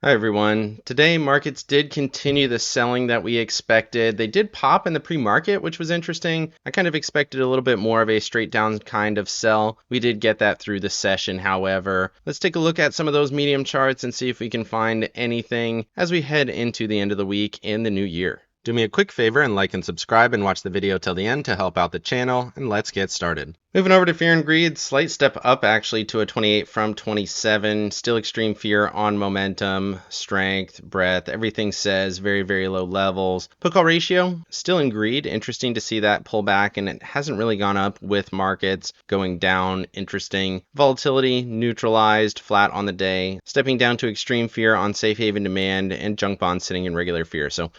Hi everyone. Today markets did continue the selling that we expected. They did pop in the pre-market, which was interesting. I kind of expected a little bit more of a straight down kind of sell. We did get that through the session, however. Let's take a look at some of those medium charts and see if we can find anything as we head into the end of the week and the new year. Do me a quick favor and like and subscribe and watch the video till the end to help out the channel, and let's get started. Moving over to fear and greed, slight step up actually to a 28 from 27. Still extreme fear on momentum, strength, breadth. Everything says very, very low levels. Put call ratio, still in greed. Interesting to see that pull back, and it hasn't really gone up with markets going down. Interesting. Volatility neutralized, flat on the day. Stepping down to extreme fear on safe haven demand, and junk bonds sitting in regular fear. So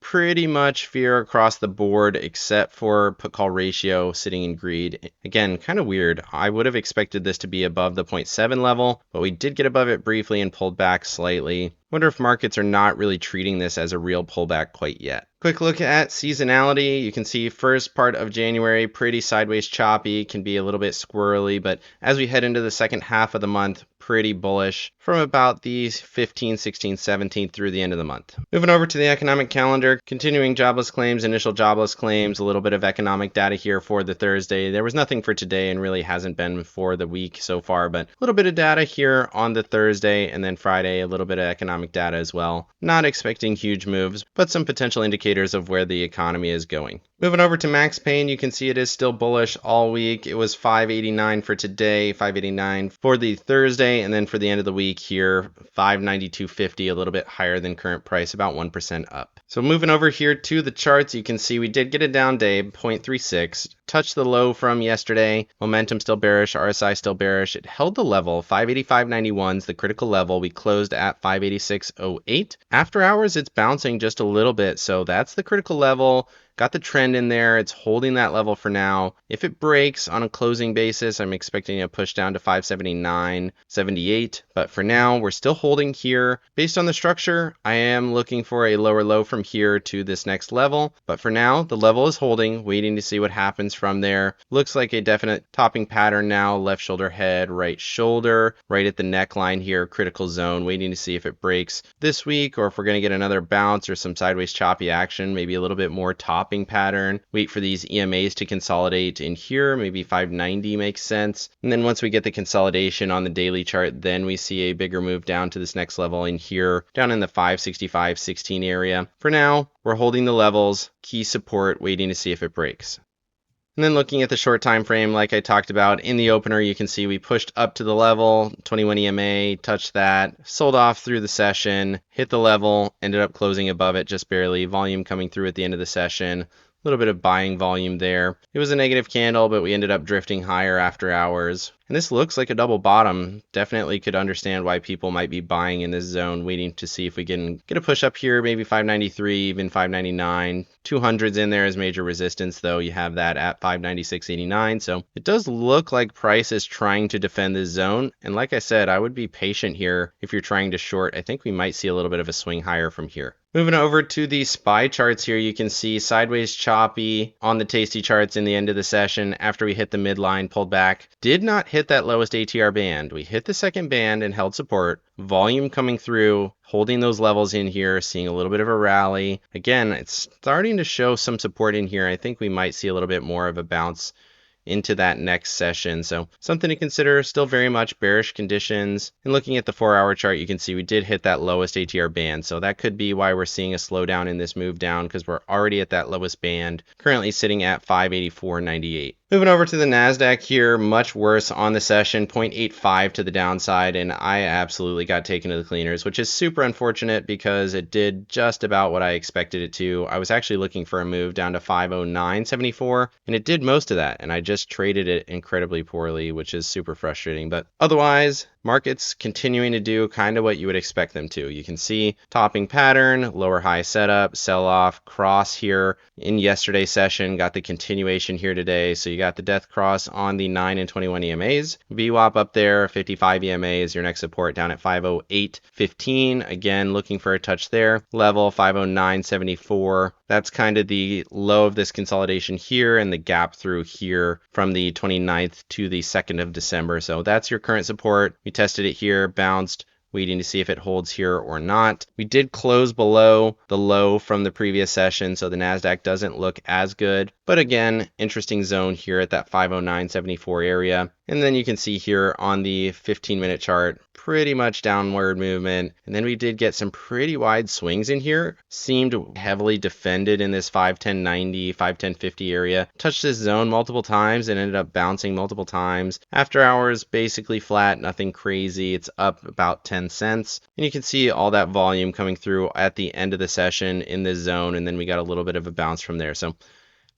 pretty much fear across the board except for put call ratio sitting in greed. Again, kind of weird. I would have expected this to be above the 0.7 level, but we did get above it briefly and pulled back slightly. Wonder if markets are not really treating this as a real pullback quite yet. Quick look at seasonality. You can see first part of January, pretty sideways choppy, can be a little bit squirrely, but as we head into the second half of the month, pretty bullish from about the 15th, 16th, 17th through the end of the month. Moving over to the economic calendar, continuing jobless claims, initial jobless claims, a little bit of economic data here for the Thursday. There was nothing for today and really hasn't been for the week so far, but a little bit of data here on the Thursday, and then Friday, a little bit of economic data as well. Not expecting huge moves, but some potential indicators of where the economy is going. Moving over to max pain, you can see it is still bullish all week. It was 589 for today, 589 for the Thursday, and then for the end of the week here, 592.50, a little bit higher than current price, about 1% up. So moving over here to the charts, you can see we did get a down day, 0.36, touched the low from yesterday. Momentum still bearish, RSI still bearish. It held the level, 585.91 is the critical level. We closed at 586.08. After hours, it's bouncing just a little bit, so that's the critical level. Got the trend in there. It's holding that level for now. If it breaks on a closing basis, I'm expecting a push down to 579.78. But for now, we're still holding here. Based on the structure, I am looking for a lower low from here to this next level. But for now, the level is holding, waiting to see what happens from there. Looks like a definite topping pattern now. Left shoulder head, right shoulder, right at the neckline here, critical zone, waiting to see if it breaks this week or if we're going to get another bounce or some sideways choppy action, maybe a little bit more topping pattern. Wait for these EMAs to consolidate in here. Maybe 590 makes sense. And then once we get the consolidation on the daily chart, then we see a bigger move down to this next level in here, down in the 565.16 area. For now, we're holding the levels, key support, waiting to see if it breaks. And then looking at the short time frame, like I talked about in the opener, you can see we pushed up to the level, 21 EMA, touched that, sold off through the session, hit the level, ended up closing above it just barely, volume coming through at the end of the session. A little bit of buying volume there. It was a negative candle, but we ended up drifting higher after hours. And this looks like a double bottom. Definitely could understand why people might be buying in this zone, waiting to see if we can get a push up here, maybe 593, even 599. 200's in there as major resistance, though. You have that at 596.89. So it does look like price is trying to defend this zone. And like I said, I would be patient here if you're trying to short. I think we might see a little bit of a swing higher from here. Moving over to the SPY charts here, you can see sideways choppy on the Tasty charts in the end of the session after we hit the midline, pulled back. Did not hit that lowest ATR band. We hit the second band and held support. Volume coming through, holding those levels in here, seeing a little bit of a rally. Again, it's starting to show some support in here. I think we might see a little bit more of a bounce into that next session. So something to consider, still very much bearish conditions. And looking at the 4-hour chart, you can see we did hit that lowest ATR band. So that could be why we're seeing a slowdown in this move down, because we're already at that lowest band, currently sitting at 584.98. Moving over to the NASDAQ here, much worse on the session, 0.85 to the downside, and I absolutely got taken to the cleaners, which is super unfortunate because it did just about what I expected it to. I was actually looking for a move down to 509.74, and it did most of that, and I just traded it incredibly poorly, which is super frustrating. But otherwise, markets continuing to do kind of what you would expect them to. You can see topping pattern, lower high setup, sell off, cross here in yesterday's session, got the continuation here today. So you got the death cross on the 9 and 21 EMAs. VWAP up there, 55 EMA is your next support down at 508.15. Again, looking for a touch there. Level 509.74. That's kind of the low of this consolidation here and the gap through here from the 29th to the 2nd of December. So that's your current support. We tested it here, bounced, waiting to see if it holds here or not. We did close below the low from the previous session, so the NASDAQ doesn't look as good. But again, interesting zone here at that 509.74 area. And then you can see here on the 15-minute chart, pretty much downward movement. And then we did get some pretty wide swings in here. Seemed heavily defended in this 510.90, 510.50 area. Touched this zone multiple times and ended up bouncing multiple times. After hours, basically flat, nothing crazy. It's up about 10 cents. And you can see all that volume coming through at the end of the session in this zone. And then we got a little bit of a bounce from there. So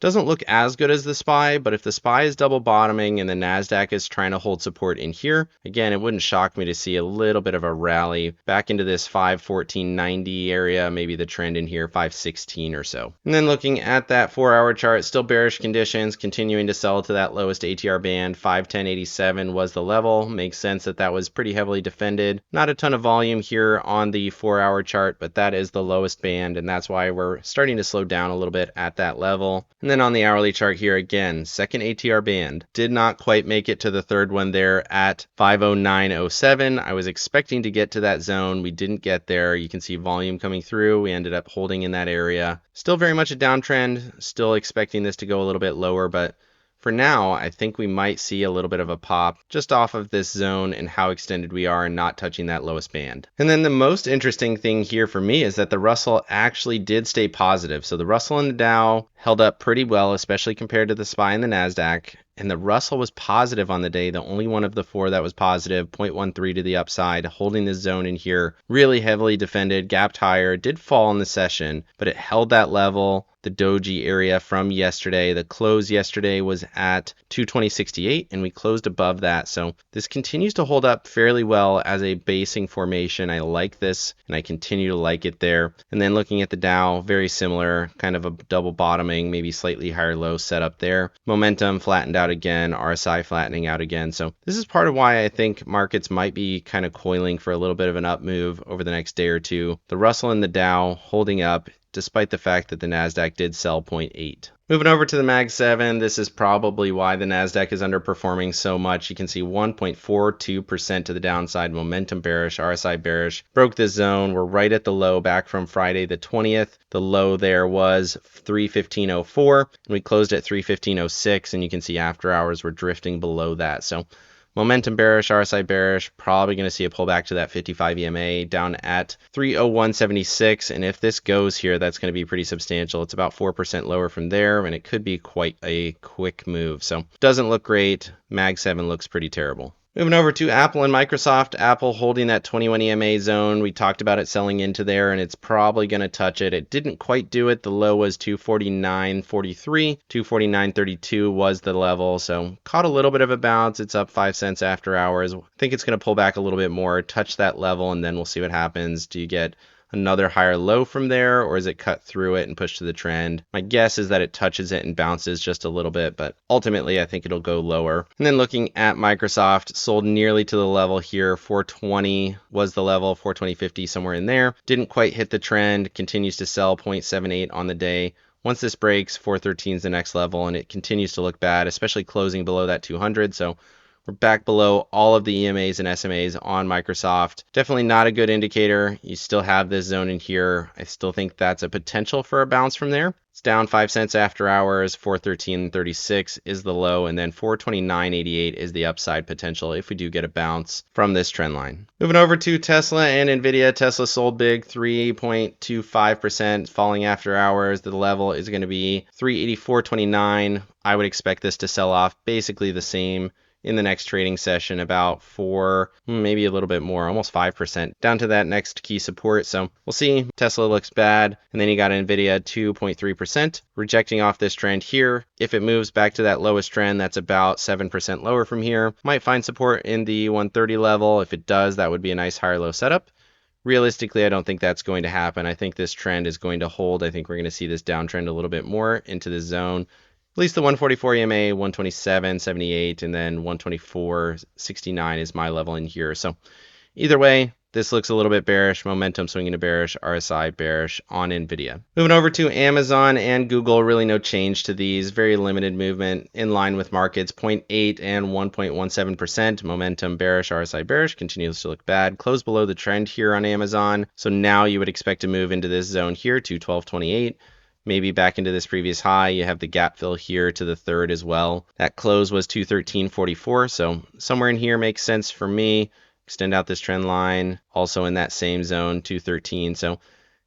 doesn't look as good as the SPY, but if the SPY is double bottoming and the NASDAQ is trying to hold support in here, again, it wouldn't shock me to see a little bit of a rally back into this 514.90 area, maybe the trend in here, 516 or so. And then looking at that 4-hour chart, still bearish conditions, continuing to sell to that lowest ATR band, 510.87 was the level. Makes sense that that was pretty heavily defended. Not a ton of volume here on the 4-hour chart, but that is the lowest band, and that's why we're starting to slow down a little bit at that level. And then on the hourly chart here, again, second ATR band. Did not quite make it to the third one there at 509.07. I was expecting to get to that zone. We didn't get there. You can see volume coming through. We ended up holding in that area. Still very much a downtrend. Still expecting this to go a little bit lower, but for now, I think we might see a little bit of a pop just off of this zone and how extended we are and not touching that lowest band. And then the most interesting thing here for me is that the Russell actually did stay positive. So the Russell and the Dow held up pretty well, especially compared to the SPY and the NASDAQ. And the Russell was positive on the day, the only one of the four that was positive, 0.13 to the upside, holding this zone in here, really heavily defended, gapped higher, did fall in the session, but it held that level, the doji area from yesterday. The close yesterday was at 220.68, and we closed above that. So this continues to hold up fairly well as a basing formation. I like this, and I continue to like it there. And then looking at the Dow, very similar, kind of a double bottoming, maybe slightly higher low setup there. Momentum flattened out again, RSI flattening out again. So this is part of why I think markets might be kind of coiling for a little bit of an up move over the next day or two. The Russell and the Dow holding up despite the fact that the NASDAQ did sell 0.8. Moving over to the Mag 7, this is probably why the NASDAQ is underperforming so much. You can see 1.42% to the downside, momentum bearish, RSI bearish. Broke this zone. We're right at the low back from Friday the 20th. The low there was 315.04, and we closed at 315.06, and you can see after hours we're drifting below that. So momentum bearish, RSI bearish, probably going to see a pullback to that 55 EMA down at 301.76. And if this goes here, that's going to be pretty substantial. It's about 4% lower from there, and it could be quite a quick move. So doesn't look great. Mag 7 looks pretty terrible. Moving over to Apple and Microsoft. Apple holding that 21 EMA zone. We talked about it selling into there, and it's probably going to touch it. It didn't quite do it. The low was 249.43. 249.32 was the level, so caught a little bit of a bounce. It's up 5 cents after hours. I think it's going to pull back a little bit more, touch that level, and then we'll see what happens. Do you get another higher low from there, or is it cut through it and push to the trend? My guess is that it touches it and bounces just a little bit, but ultimately I think it'll go lower. And then looking at Microsoft, sold nearly to the level here. 420 was the level, 420.50 somewhere in there. Didn't quite hit the trend, continues to sell 0.78 on the day. Once this breaks, 413 is the next level, and it continues to look bad, especially closing below that 200. So we're back below all of the EMAs and SMAs on Microsoft. Definitely not a good indicator. You still have this zone in here. I still think that's a potential for a bounce from there. It's down 5 cents after hours. 413.36 is the low, and then 429.88 is the upside potential if we do get a bounce from this trend line. Moving over to Tesla and NVIDIA. Tesla sold big, 3.25%, falling after hours. The level is going to be 384.29. I would expect this to sell off basically the same in the next trading session, about 4, maybe a little bit more, almost 5% down to that next key support. So we'll see. Tesla looks bad. And then you got NVIDIA 2.3%, rejecting off this trend here. If it moves back to that lowest trend, that's about 7% lower from here. Might find support in the 130 level. If it does, that would be a nice higher low setup. Realistically, I don't think that's going to happen. I think this trend is going to hold. I think we're going to see this downtrend a little bit more into this zone. At least the 144 EMA, 127.78, and then 124.69 is my level in here. So either way, this looks a little bit bearish. Momentum swinging to bearish, RSI bearish on NVIDIA. Moving over to Amazon and Google, really no change to these. Very limited movement in line with markets, 0.8 and 1.17%. Momentum bearish, RSI bearish, continues to look bad. Close below the trend here on Amazon. So now you would expect to move into this zone here to 1228. Maybe back into this previous high. You have the gap fill here to the third as well. That close was 213.44, so somewhere in here makes sense for me. Extend out this trend line, also in that same zone, 213. So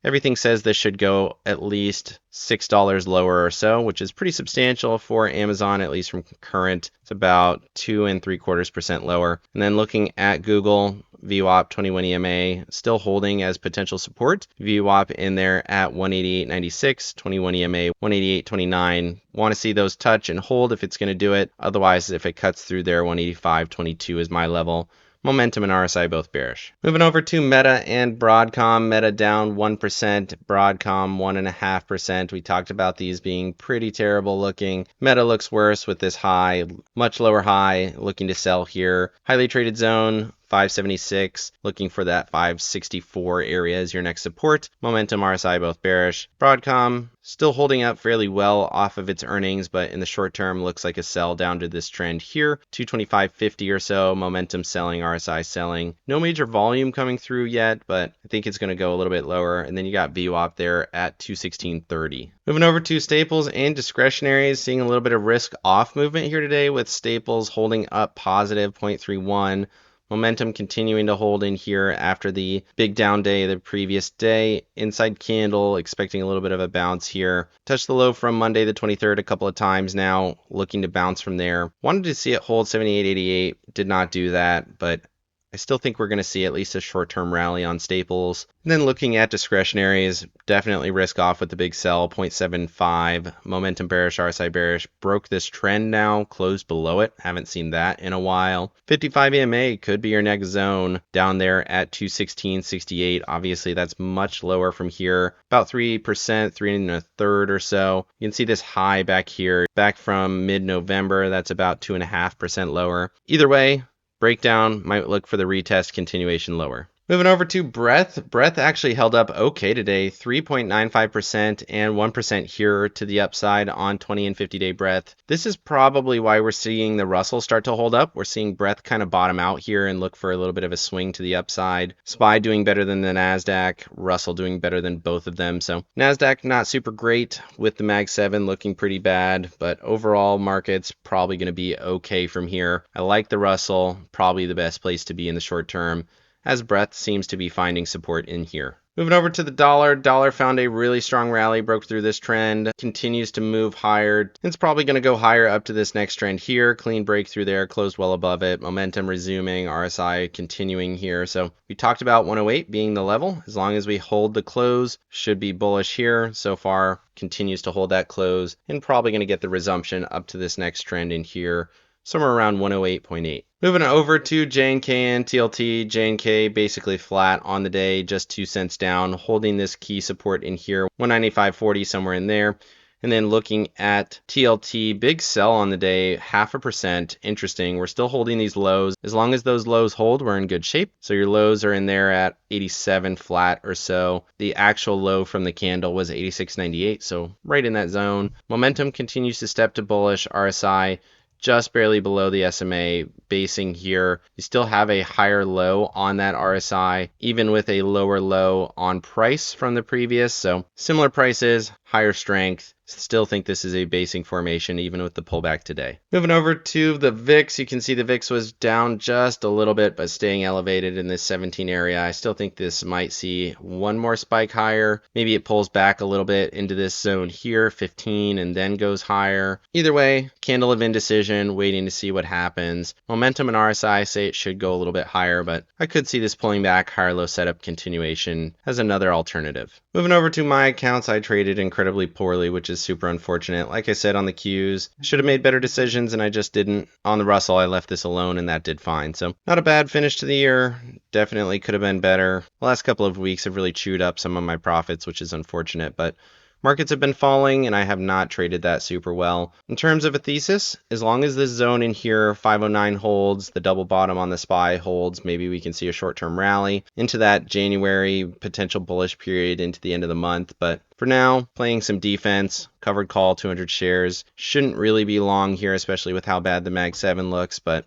everything says this should go at least $6 lower or so, which is pretty substantial for Amazon, at least from current. It's about 2.75% lower. And then looking at Google, VWAP 21 EMA still holding as potential support. VWAP in there at 188.96, 21 EMA 188.29. Want to see those touch and hold if it's going to do it. Otherwise, if it cuts through there, 185.22 is my level. Momentum and RSI both bearish. Moving over to Meta and Broadcom. Meta down 1%, Broadcom 1.5%. We talked about these being pretty terrible looking. Meta looks worse with this high, much lower high, looking to sell here. Highly traded zone, 576, looking for that 564 area as your next support. Momentum, RSI both bearish. Broadcom still holding up fairly well off of its earnings, but in the short term looks like a sell down to this trend here, 225.50 or so. Momentum selling, RSI selling. No major volume coming through yet, but I think it's going to go a little bit lower. And then you got VWAP there at 216.30. Moving over to staples and discretionaries, seeing a little bit of risk off movement here today with staples holding up positive 0.31. Momentum continuing to hold in here after the big down day the previous day. Inside candle, expecting a little bit of a bounce here. Touched the low from Monday the 23rd a couple of times now, looking to bounce from there. Wanted to see it hold 78.88, did not do that, but I still think we're going to see at least a short-term rally on staples. And then looking at discretionaries, definitely risk off with the big sell, 0.75. Momentum bearish, RSI bearish. Broke this trend now, closed below it. Haven't seen that in a while. 55 EMA could be your next zone down there at 216.68. Obviously, that's much lower from here. About 3%, 3.33 or so. You can see this high back here, back from mid-November. That's about 2.5% lower. Either way, breakdown might look for the retest continuation lower. Moving over to Breadth. Breadth actually held up okay today, 3.95% and 1% here to the upside on 20 and 50-day Breadth. This is probably why we're seeing the Russell start to hold up. We're seeing Breadth kind of bottom out here and look for a little bit of a swing to the upside. SPY doing better than the NASDAQ, Russell doing better than both of them. So NASDAQ not super great with the Mag 7 looking pretty bad, but overall market's probably going to be okay from here. I like the Russell, probably the best place to be in the short term, as Breadth seems to be finding support in here. Moving over to the dollar. Dollar found a really strong rally, broke through this trend, continues to move higher. It's probably going to go higher up to this next trend here. Clean breakthrough there, closed well above it. Momentum resuming, RSI continuing here. So we talked about 108 being the level. As long as we hold the close, should be bullish here. So far, continues to hold that close and probably going to get the resumption up to this next trend in here, somewhere around 108.8. Moving over to JNK and TLT. JNK basically flat on the day, just 2 cents down, holding this key support in here, 195.40, somewhere in there. And then looking at TLT, big sell on the day, 0.5%. Interesting. We're still holding these lows. As long as those lows hold, we're in good shape. So your lows are in there at 87 flat or so. The actual low from the candle was 86.98, so right in that zone. Momentum continues to step to bullish. RSI just barely below the SMA basing here. You still have a higher low on that RSI, even with a lower low on price from the previous. So similar prices, higher strength. Still think this is a basing formation even with the pullback today. Moving over to the VIX, you can see the VIX was down just a little bit, but staying elevated in this 17 area. I still think this might see one more spike higher. Maybe it pulls back a little bit into this zone here, 15, and then goes higher. Either way, candle of indecision, waiting to see what happens. Momentum and RSI say it should go a little bit higher, but I could see this pulling back, higher low setup continuation as another alternative. Moving over to my accounts, I traded incredibly poorly, which is super unfortunate. Like I said on the Qs, I should have made better decisions and I just didn't. On the Russell, I left this alone and that did fine. So not a bad finish to the year. Definitely could have been better. The last couple of weeks have really chewed up some of my profits, which is unfortunate, but markets have been falling and I have not traded that super well. In terms of a thesis, as long as this zone in here, 509 holds, the double bottom on the SPY holds, maybe we can see a short-term rally into that January potential bullish period into the end of the month. But for now, playing some defense, covered call 200 shares. Shouldn't really be long here, especially with how bad the Mag 7 looks, but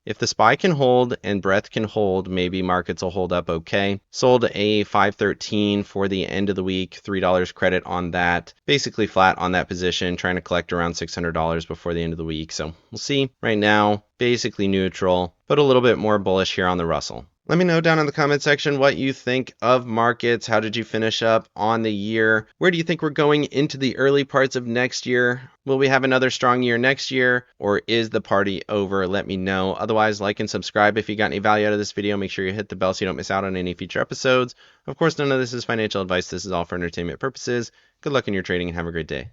if the SPY can hold and Breadth can hold, maybe markets will hold up okay. Sold a 513 for the end of the week, $3 credit on that. Basically flat on that position, trying to collect around $600 before the end of the week. So we'll see. Right now, basically neutral, but a little bit more bullish here on the Russell. Let me know down in the comment section what you think of markets. How did you finish up on the year? Where do you think we're going into the early parts of next year? Will we have another strong year next year, or is the party over? Let me know. Otherwise, like and subscribe if you got any value out of this video. Make sure you hit the bell so you don't miss out on any future episodes. Of course, none of this is financial advice. This is all for entertainment purposes. Good luck in your trading and have a great day.